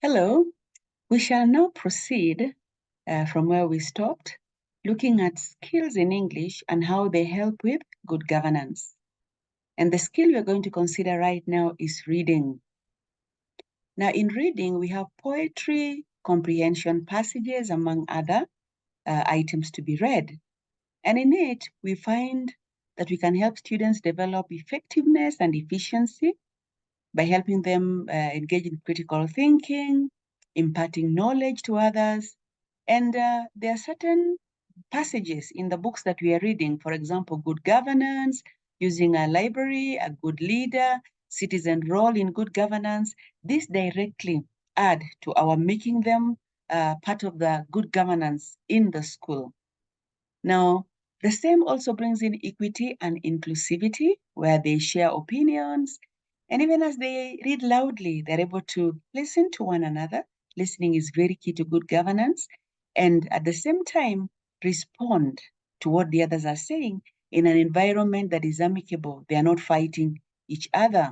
Hello, we shall now proceed from where we stopped, looking at skills in English and how they help with good governance. And the skill we're going to consider right now is reading. Now, in reading, we have poetry, comprehension passages, among other items to be read. And in it, we find that we can help students develop effectiveness and efficiency by helping them engage in critical thinking, imparting knowledge to others. And there are certain passages in the books that we are reading, for example, good governance, using a library, a good leader, citizen role in good governance. These directly add to our making them part of the good governance in the school. Now, the same also brings in equity and inclusivity, where they share opinions. And even as they read loudly, they're able to listen to one another. Listening is very key to good governance. And at the same time, respond to what the others are saying in an environment that is amicable. They are not fighting each other.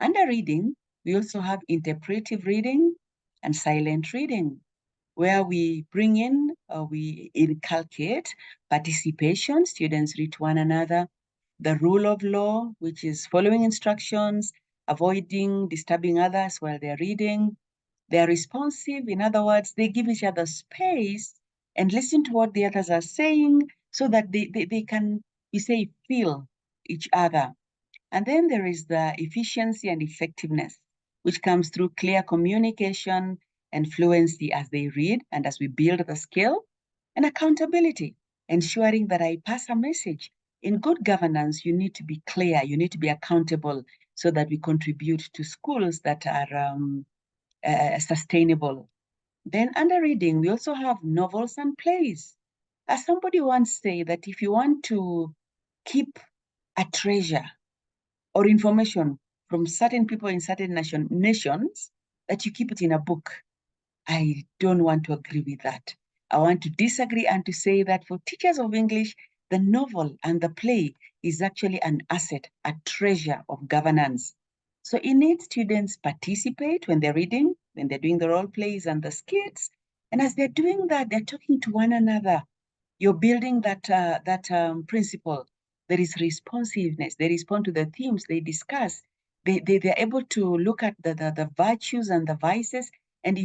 Under reading, we also have interpretive reading and silent reading, where we bring in, we inculcate participation, students read to one another, the rule of law, which is following instructions, avoiding disturbing others while they're reading. They're responsive, in other words, they give each other space and listen to what the others are saying so that they can, we say, feel each other. And then there is the efficiency and effectiveness, which comes through clear communication and fluency as they read and as we build the skill, and accountability, ensuring that I pass a message. In good governance, you need to be clear, you need to be accountable so that we contribute to schools that are sustainable. Then under reading, we also have novels and plays. As somebody once said that if you want to keep a treasure or information from certain people in certain nations, that you keep it in a book. I don't want to agree with that. I want to disagree and to say that for teachers of English, the novel and the play is actually an asset, a treasure of governance. So innate students participate when they're reading, when they're doing the role plays and the skits. And as they're doing that, they're talking to one another. You're building that principle. There is responsiveness. They respond to the themes they discuss. They're able to look at the virtues and the vices and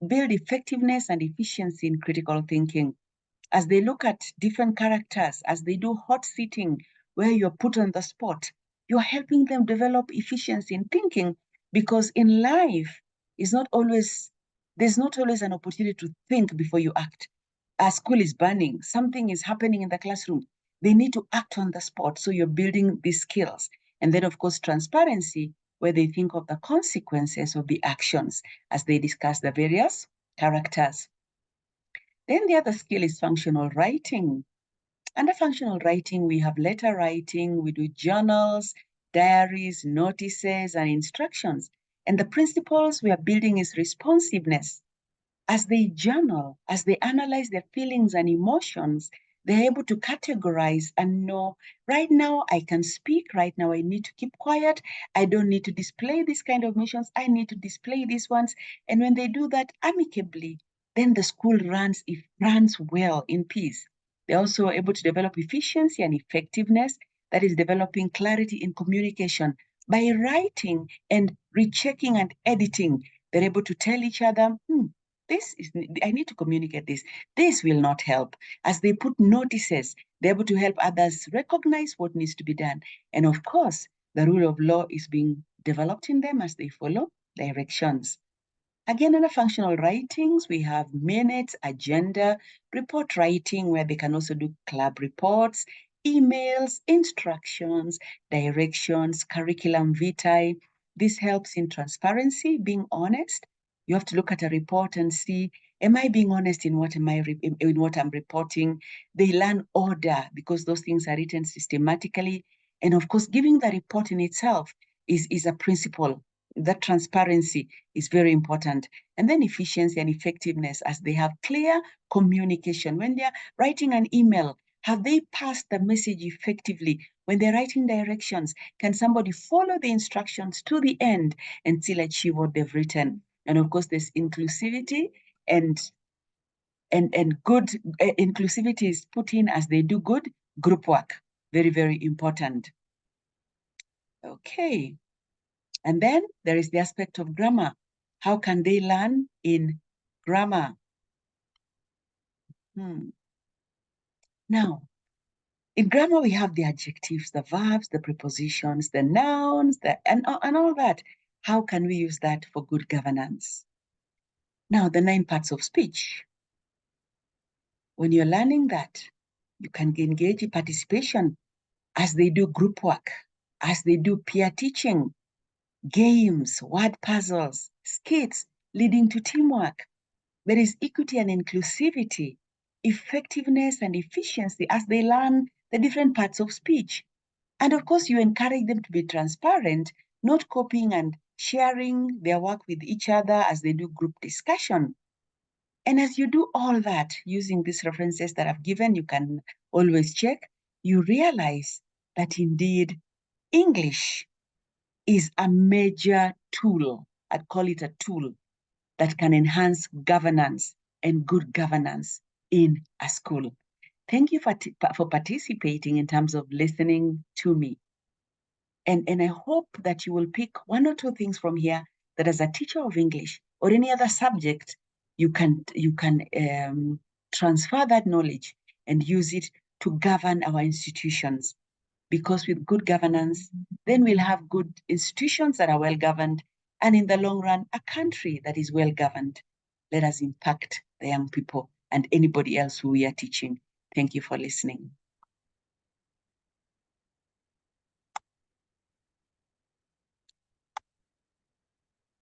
build effectiveness and efficiency in critical thinking. As they look at different characters, as they do hot sitting, where you're put on the spot, you're helping them develop efficiency in thinking, because in life is not always, there's not always an opportunity to think before you act. A school is burning, something is happening in the classroom. They need to act on the spot. So you're building these skills. And then, of course, transparency, where they think of the consequences of the actions as they discuss the various characters. Then the other skill is functional writing. Under functional writing, we have letter writing, we do journals, diaries, notices, and instructions. And the principles we are building is responsiveness. As they journal, as they analyze their feelings and emotions, they're able to categorize and know, right now I can speak, right now I need to keep quiet, I don't need to display this kind of emotions, I need to display these ones. And when they do that amicably, then the school runs well in peace. They're also able to develop efficiency and effectiveness, that is developing clarity in communication. By writing and rechecking and editing, they're able to tell each other, I need to communicate this. This will not help. As they put notices, they're able to help others recognize what needs to be done. And of course, the rule of law is being developed in them as they follow directions. Again, in the functional writings, we have minutes, agenda, report writing, where they can also do club reports, emails, instructions, directions, curriculum vitae. This helps in transparency, being honest. You have to look at a report and see, am I being honest in what in what I'm reporting? They learn order because those things are written systematically. And of course, giving the report in itself is a principle. That transparency is very important. And then efficiency and effectiveness, as they have clear communication. When they're writing an email, have they passed the message effectively? When they're writing directions, can somebody follow the instructions to the end and still achieve what they've written? And of course, there's inclusivity, and good inclusivity is put in as they do good group work. Very, very important. Okay. And then there is the aspect of grammar. How can they learn in grammar? Now, in grammar, we have the adjectives, the verbs, the prepositions, the nouns, and all that. How can we use that for good governance? Now, the 9 parts of speech. When you're learning that, you can engage in participation as they do group work, as they do peer teaching, games, word puzzles, skits leading to teamwork. There is equity and inclusivity, effectiveness and efficiency as they learn the different parts of speech. And of course, you encourage them to be transparent, not copying and sharing their work with each other as they do group discussion. And as you do all that using these references that I've given, you can always check, you realize that indeed English is a major tool. I'd call it a tool that can enhance governance and good governance in a school. Thank you for participating in terms of listening to me. And I hope that you will pick 1 or 2 things from here that as a teacher of English or any other subject, you can transfer that knowledge and use it to govern our institutions. Because with good governance, then we'll have good institutions that are well governed, and in the long run, a country that is well governed. Let us impact the young people and anybody else who we are teaching. Thank you for listening.